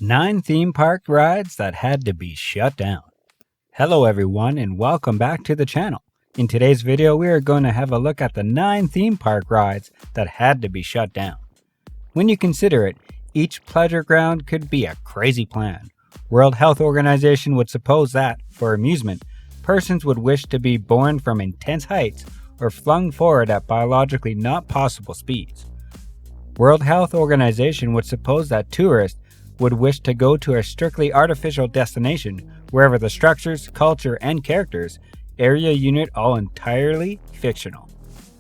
9 theme park rides that had to be shut down. Hello everyone and welcome back to the channel. In today's video we are going to have a look at the 9 theme park rides that had to be shut down. When you consider it, each pleasure ground could be a crazy plan. World Health Organization would suppose that, for amusement, persons would wish to be born from intense heights or flung forward at biologically not possible speeds. World Health Organization would suppose that tourists would wish to go to a strictly artificial destination wherever the structures, culture, and characters area unit all entirely fictional.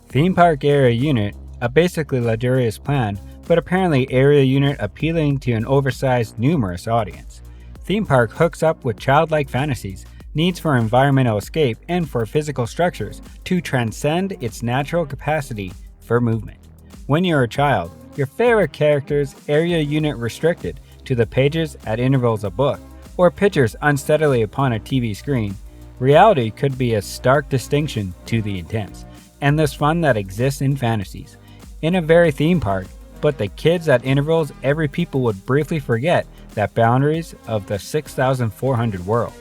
Theme park area unit, a basically luxurious plan, but apparently area unit appealing to an oversized numerous audience. Theme park hooks up with childlike fantasies, needs for environmental escape, and for physical structures to transcend its natural capacity for movement. When you're a child, your favorite characters area unit restricted to the pages at intervals of book, or pictures unsteadily upon a TV screen. Reality could be a stark distinction to the intense, endless fun that exists in fantasies. In a very theme park, but the kids at intervals every people would briefly forget that boundaries of the 6,400 world.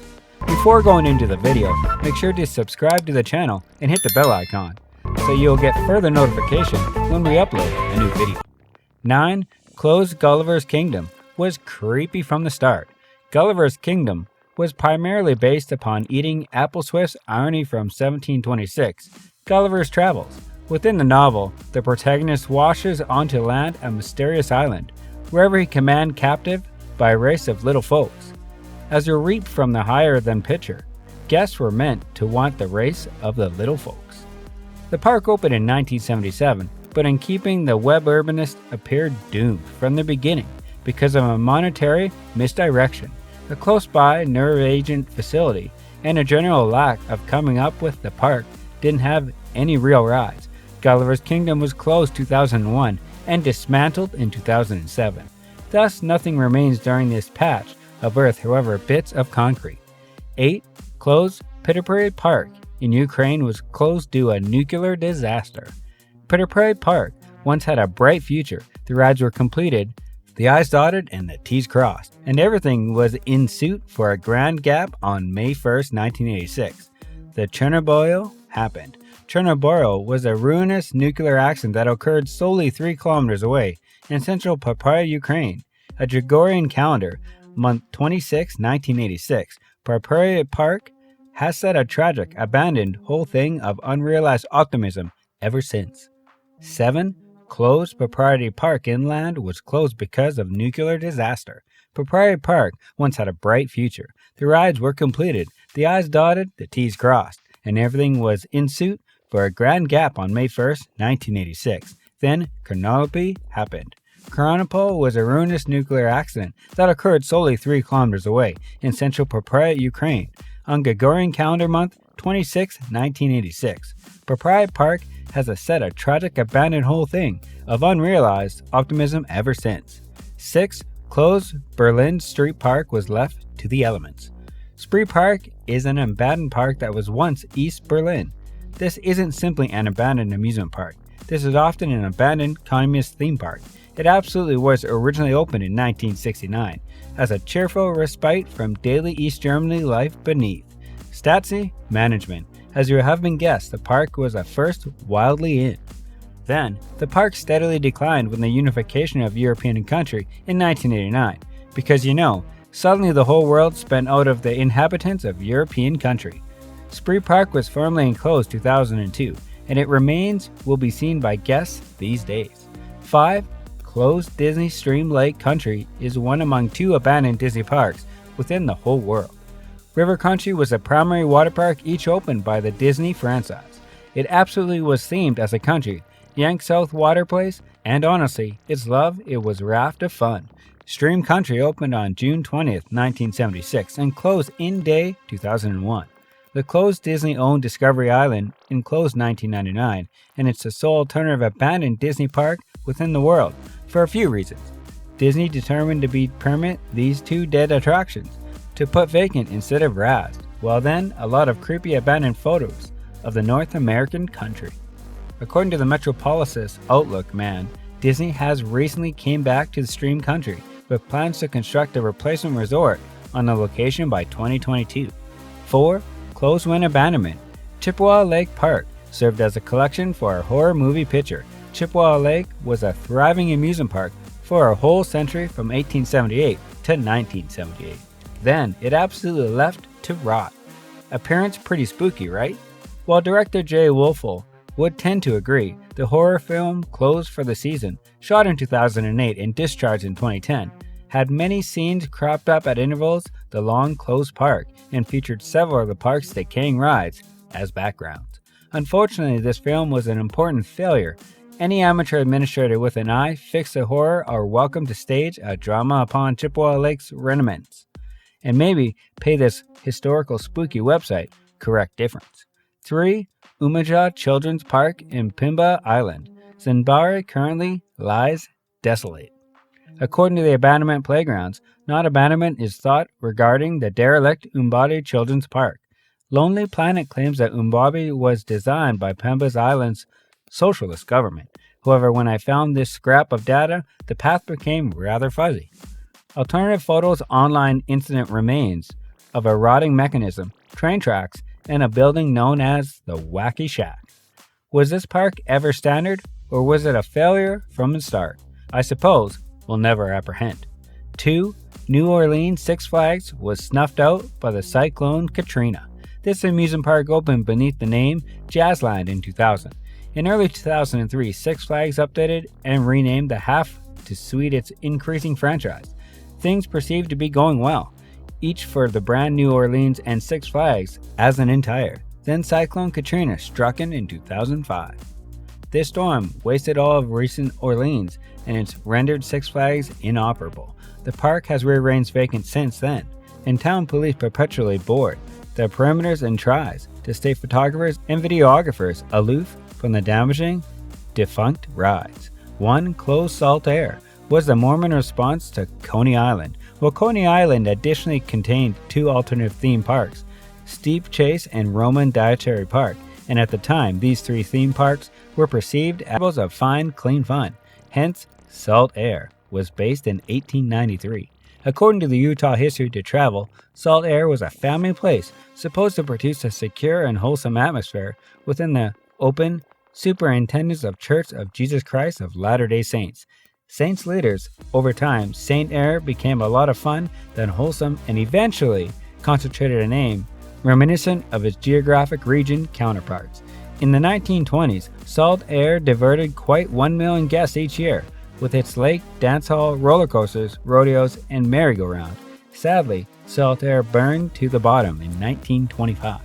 Before going into the video, make sure to subscribe to the channel and hit the bell icon, so you'll get further notification when we upload a new video. 9. Closed Gulliver's Kingdom was creepy from the start. Gulliver's Kingdom was primarily based upon eating apple Swiss irony from 1726, Gulliver's Travels. Within the novel, the protagonist washes onto land a mysterious island, wherever he command captive by a race of little folks. As you reap from the higher than pitcher, guests were meant to want the race of the little folks. The park opened in 1977, but in keeping the web urbanist appeared doomed from the beginning because of a monetary misdirection, a close-by nerve agent facility, and a general lack of coming up with. The park didn't have any real rides. Gulliver's Kingdom was closed 2001 and dismantled in 2007. Thus, nothing remains during this patch of earth, however, bits of concrete. 8. Closed Peter Park in Ukraine was closed due to a nuclear disaster. Peter Park once had a bright future. The rides were completed, the I's dotted and the T's crossed, and everything was in suit for a grand gap on May 1st, 1986. The Chernobyl happened. Chernobyl was a ruinous nuclear accident that occurred solely 3 kilometers away in central Papaya, Ukraine. A Gregorian calendar, month 26, 1986, Papaya Park has set a tragic, abandoned whole thing of unrealized optimism ever since. 7. Closed Papaya Park inland was closed because of nuclear disaster. Papaya Park once had a bright future. The rides were completed, the I's dotted, the T's crossed, and everything was in suit for a grand gap on May 1st, 1986. Then Chernobyl happened. Chernobyl was a ruinous nuclear accident that occurred solely 3 kilometers away in central Papaya, Ukraine, on Gregorian calendar month 26, 1986. Papaya Park has set a tragic abandoned whole thing of unrealized optimism ever since. 6. Closed Berlin Street Park was left to the elements. Spree Park is an abandoned park that was once East Berlin. This isn't simply an abandoned amusement park. This is often an abandoned communist theme park. It absolutely was originally opened in 1969 as a cheerful respite from daily East Germany life beneath. Stasi management. As you have been guessed, the park was at first wildly in. Then, the park steadily declined with the unification of European country in 1989, because suddenly the whole world spent out of the inhabitants of European country. Spree Park was formally enclosed 2002, and it will be seen by guests these days. 5. Closed Disney Stream Lake Country is one among 2 abandoned Disney parks within the whole world. River Country was a primary water park each opened by the Disney franchise. It absolutely was themed as a country, Yank South Water Place, and honestly, it was raft of fun. Stream Country opened on June 20th, 1976 and closed in day 2001. The closed Disney-owned Discovery Island closed 1999, and it's the sole alternative abandoned Disney park within the world for a few reasons. Disney determined to permit these 2 dead attractions, to put vacant instead of razed. Well then, a lot of creepy abandoned photos of the North American country. According to the Metropolis Outlook, Disney has recently came back to the Stream Country with plans to construct a replacement resort on the location by 2022. 4. Closed when abandonment. Chippewa Lake Park served as a collection for a horror movie picture. Chippewa Lake was a thriving amusement park for a whole century from 1878 to 1978. Then it absolutely left to rot. Appearance pretty spooky, right? While director Jay Wolfel would tend to agree, the horror film closed for the season, shot in 2008 and discharged in 2010, had many scenes cropped up at intervals the long closed park and featured several of the park's decaying rides as backgrounds. Unfortunately, this film was an important failure. Any amateur administrator with an eye fixed the horror are welcome to stage a drama upon Chippewa Lake's remnants, and maybe pay this historical spooky website correct difference. 3. Umaja Children's Park in Pimba Island. Zinbari currently lies desolate. According to the abandonment playgrounds, not abandonment is thought regarding the derelict Umbadi Children's Park. Lonely Planet claims that Umbadi was designed by Pemba's Island's socialist government. However, when I found this scrap of data, the path became rather fuzzy. Alternative photos online incident remains of a rotting mechanism, train tracks, and a building known as the Wacky Shack. Was this park ever standard, or was it a failure from the start? I suppose we'll never apprehend. 2. New Orleans Six Flags was snuffed out by the Cyclone Katrina. This amusement park opened beneath the name Jazzland in 2000. In early 2003, Six Flags updated and renamed the half to suit its increasing franchise. Things perceived to be going well, each for the brand New Orleans and Six Flags as an entire. Then Cyclone Katrina struck in 2005. This storm wasted all of recent Orleans and it's rendered Six Flags inoperable. The park has remained vacant since then, and town police perpetually board the perimeters and tries to stay photographers and videographers aloof from the damaging, defunct rides. 1. Closed Salt Air was the Mormon response to Coney Island. Well, Coney Island additionally contained 2 alternative theme parks, Steep Chase and Roman Dietary Park, and at the time, these 3 theme parks were perceived as symbols of fine, clean fun. Hence, Salt Air was based in 1893. According to the Utah History to Travel, Salt Air was a family place supposed to produce a secure and wholesome atmosphere within the open superintendence of Church of Jesus Christ of Latter-day Saints. Saints leaders, over time, Saint Air became a lot of fun, then wholesome, and eventually concentrated a name reminiscent of its geographic region counterparts. In the 1920s, Salt Air diverted quite 1 million guests each year, with its lake, dance hall, roller coasters, rodeos, and merry-go-round. Sadly, Salt Air burned to the bottom in 1925.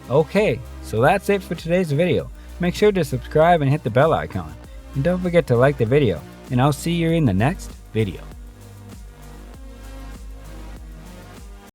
Okay, so that's it for today's video. Make sure to subscribe and hit the bell icon. And don't forget to like the video, and I'll see you in the next video.